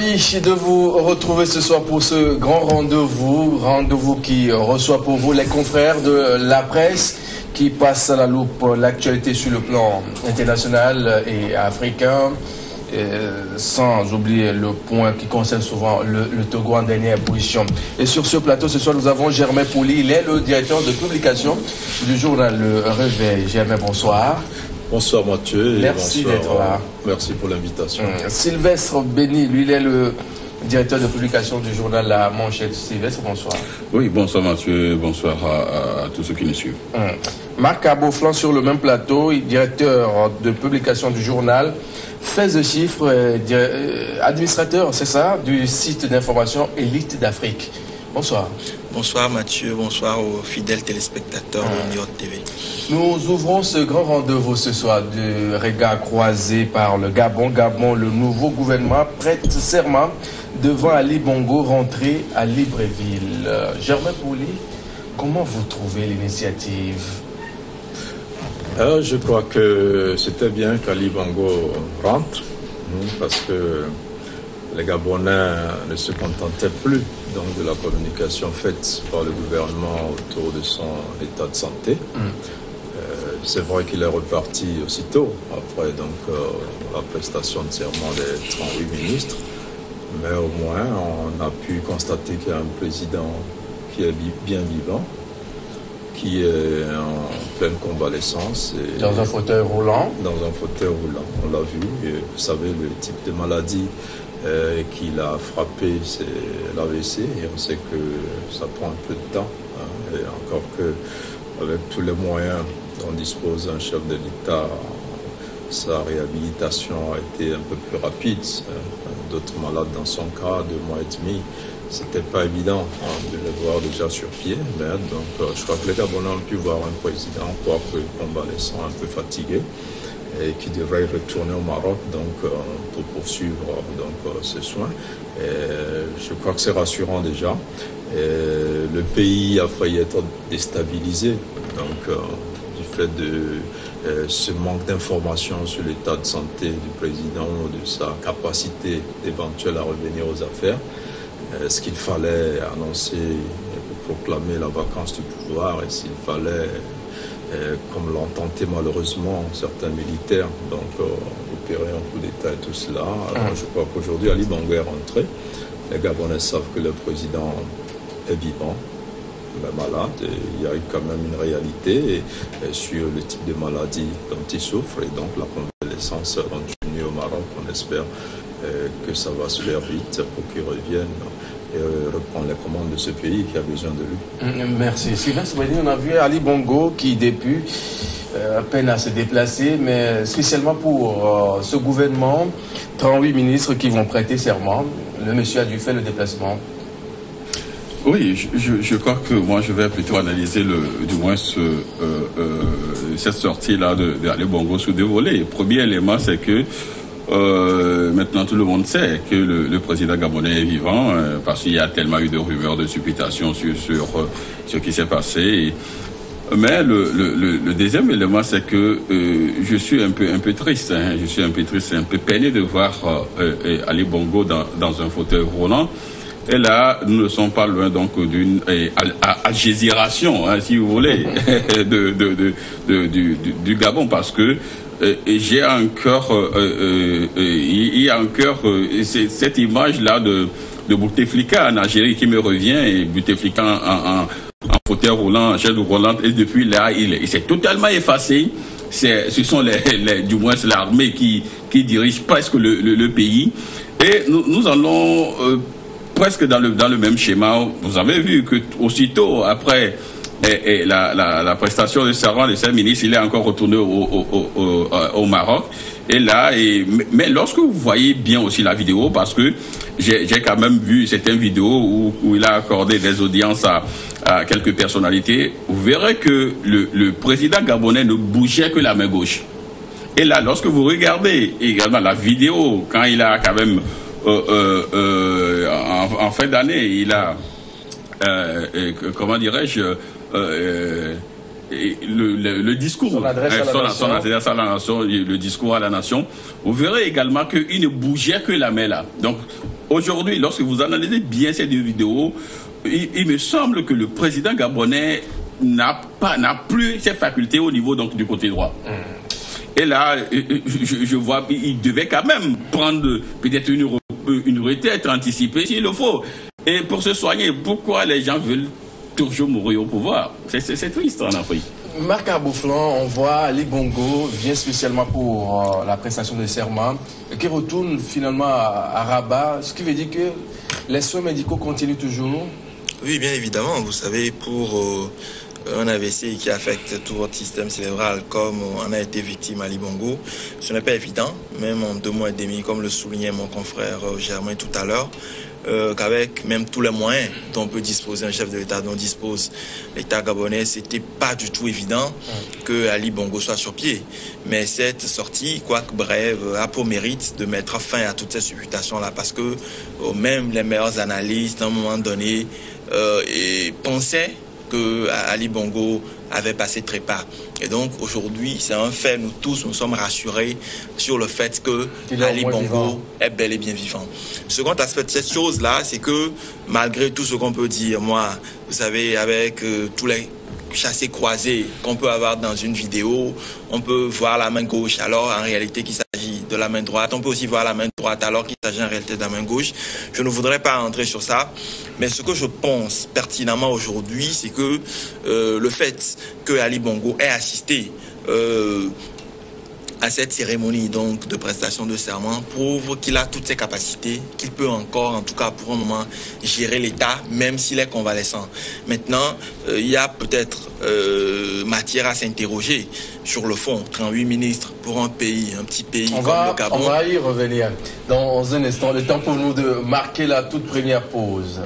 Ravi de vous retrouver ce soir pour ce grand rendez-vous qui reçoit pour vous les confrères de la presse qui passe à la loupe l'actualité sur le plan international et africain, sans oublier le point qui concerne souvent le Togo en dernière position. Et sur ce plateau, ce soir, nous avons Germain Pouli, il est le directeur de publication du journal Le Réveil. Germain, bonsoir. Bonsoir Mathieu. Merci d'être là. Merci pour l'invitation. Sylvestre Béni, lui, il est le directeur de publication du journal La Manchette. Sylvestre, bonsoir. Oui, bonsoir Mathieu, bonsoir à tous ceux qui nous suivent. Marc Aboflan sur le même plateau, directeur de publication du journal Faits et Chiffres, administrateur, c'est ça, du site d'information Élite d'Afrique. Bonsoir. Bonsoir Mathieu, bonsoir aux fidèles téléspectateurs de New York TV. Nous ouvrons ce grand rendez-vous ce soir de regard croisé par le Gabon. Gabon, le nouveau gouvernement prête serment devant Ali Bongo, rentré à Libreville. Germain Pouli, comment vous trouvez l'initiative? Je crois que c'était bien qu'Ali Bongo rentre, parce que les Gabonais ne se contentaient plus donc, de la communication faite par le gouvernement autour de son état de santé. C'est vrai qu'il est reparti aussitôt après donc, la prestation de serment des 38 ministres, mais au moins on a pu constater qu'il y a un président qui est bien vivant, qui est en pleine convalescence. Dans un fauteuil roulant. Dans un fauteuil roulant, on l'a vu. Et vous savez, le type de maladie qu'il a frappé, c'est l'AVC, et on sait que ça prend un peu de temps. Et encore que, avec tous les moyens dont dispose un chef de l'État, sa réhabilitation a été un peu plus rapide. D'autres malades, dans son cas, 2 mois et demi, c'était pas évident de les voir déjà sur pied. Mais donc, je crois que les Gabonais ont pu voir un président, quoique convalescent, un peu fatigué, et qui devrait retourner au Maroc donc, pour poursuivre donc, ses soins. Et je crois que c'est rassurant déjà. Et le pays a failli être déstabilisé donc, du fait de ce manque d'informations sur l'état de santé du président, de sa capacité éventuelle à revenir aux affaires. Ce qu'il fallait annoncer pour proclamer la vacance du pouvoir, et s'il fallait, comme l'ont tenté malheureusement certains militaires, donc opérer un coup d'État et tout cela. Alors, je crois qu'aujourd'hui, Ali Bongo est rentré. Les Gabonais savent que le président est vivant, mais malade. Et il y a eu quand même une réalité sur le type de maladie dont il souffre, et donc la convalescence continue au Maroc. On espère que ça va se faire vite pour qu'il revienne et reprendre les commandes de ce pays qui a besoin de lui. Merci. Sylvestre Béni, on a vu Ali Bongo qui, depuis, peine à se déplacer, mais spécialement pour ce gouvernement, 38 ministres qui vont prêter serment. Le monsieur a dû faire le déplacement. Oui, je crois que moi je vais plutôt analyser du moins cette sortie-là d'Ali Bongo sous 2 volets. Le premier élément, c'est que maintenant tout le monde sait que le président gabonais est vivant, parce qu'il y a tellement eu de rumeurs, de supputation sur ce qui s'est passé. Mais le deuxième élément, c'est que je suis un peu triste. Je suis un peu triste, un peu peiné de voir Ali Bongo dans un fauteuil roulant. Et là, nous ne sommes pas loin donc d'une algésiration, si vous voulez, du Gabon, parce que j'ai encore, il y a encore cette image-là de Bouteflika en Algérie qui me revient, et Bouteflika en fauteuil roulant, en chaise roulante, et depuis là, il s'est totalement effacé. Ce sont du moins l'armée qui dirige presque le pays, et nous allons presque dans le même schéma. Vous avez vu que aussitôt après la prestation de serment de ces ministres, il est encore retourné au Maroc. Et là, mais lorsque vous voyez bien aussi la vidéo, parce que j'ai quand même vu certaines vidéos où il a accordé des audiences à quelques personnalités, vous verrez que le président gabonais ne bougeait que la main gauche. Et là, lorsque vous regardez également la vidéo, quand il a quand même en fin d'année, il a comment dirais-je le discours, son adresse à la nation, le discours à la nation, vous verrez également qu'il ne bougeait que la main là. Donc aujourd'hui, lorsque vous analysez bien ces deux vidéos, il me semble que le président gabonais n'a plus ses facultés au niveau donc du côté droit. Et là, je vois, il devait quand même prendre peut-être une retraite anticipée s'il le faut. Et pour se soigner, pourquoi les gens veulent toujours mourir au pouvoir? C'est triste en Afrique. Marc Abouflan, on voit Ali Bongo vient spécialement pour la prestation de serment et qui retourne finalement à Rabat, ce qui veut dire que les soins médicaux continuent toujours. Oui, bien évidemment. Vous savez, pour un AVC qui affecte tout votre système cérébral, comme en a été victime Ali Bongo, ce n'est pas évident, même en 2 mois et demi, comme le soulignait mon confrère Germain tout à l'heure, qu'avec même tous les moyens dont peut disposer un chef de l'État, dont dispose l'État gabonais, c'était pas du tout évident que Ali Bongo soit sur pied. Mais cette sortie, quoique brève, a pour mérite de mettre fin à toutes ces supputations-là, parce que même les meilleurs analystes, à un moment donné, pensaient que Ali Bongo avait passé trépas. Et donc aujourd'hui, c'est un fait, nous tous nous sommes rassurés sur le fait que Ali Bongo est bel et bien vivant. Le second aspect de cette chose-là, c'est que malgré tout ce qu'on peut dire, moi, vous savez, avec tous les chassés croisés qu'on peut avoir dans une vidéo, on peut voir la main gauche alors en réalité qu'il s'agit de la main droite. On peut aussi voir la main droite alors qu'il s'agit en réalité de la main gauche. Je ne voudrais pas entrer sur ça, mais ce que je pense pertinemment aujourd'hui, c'est que le fait que Ali Bongo ait assisté à cette cérémonie donc de prestation de serment prouve qu'il a toutes ses capacités, qu'il peut encore, en tout cas pour un moment, gérer l'État, même s'il est convalescent. Maintenant, il y a peut-être matière à s'interroger sur le fond. 38 ministres pour un pays, un petit pays comme le Gabon. On va y revenir dans un instant. Le temps pour nous de marquer la toute première pause.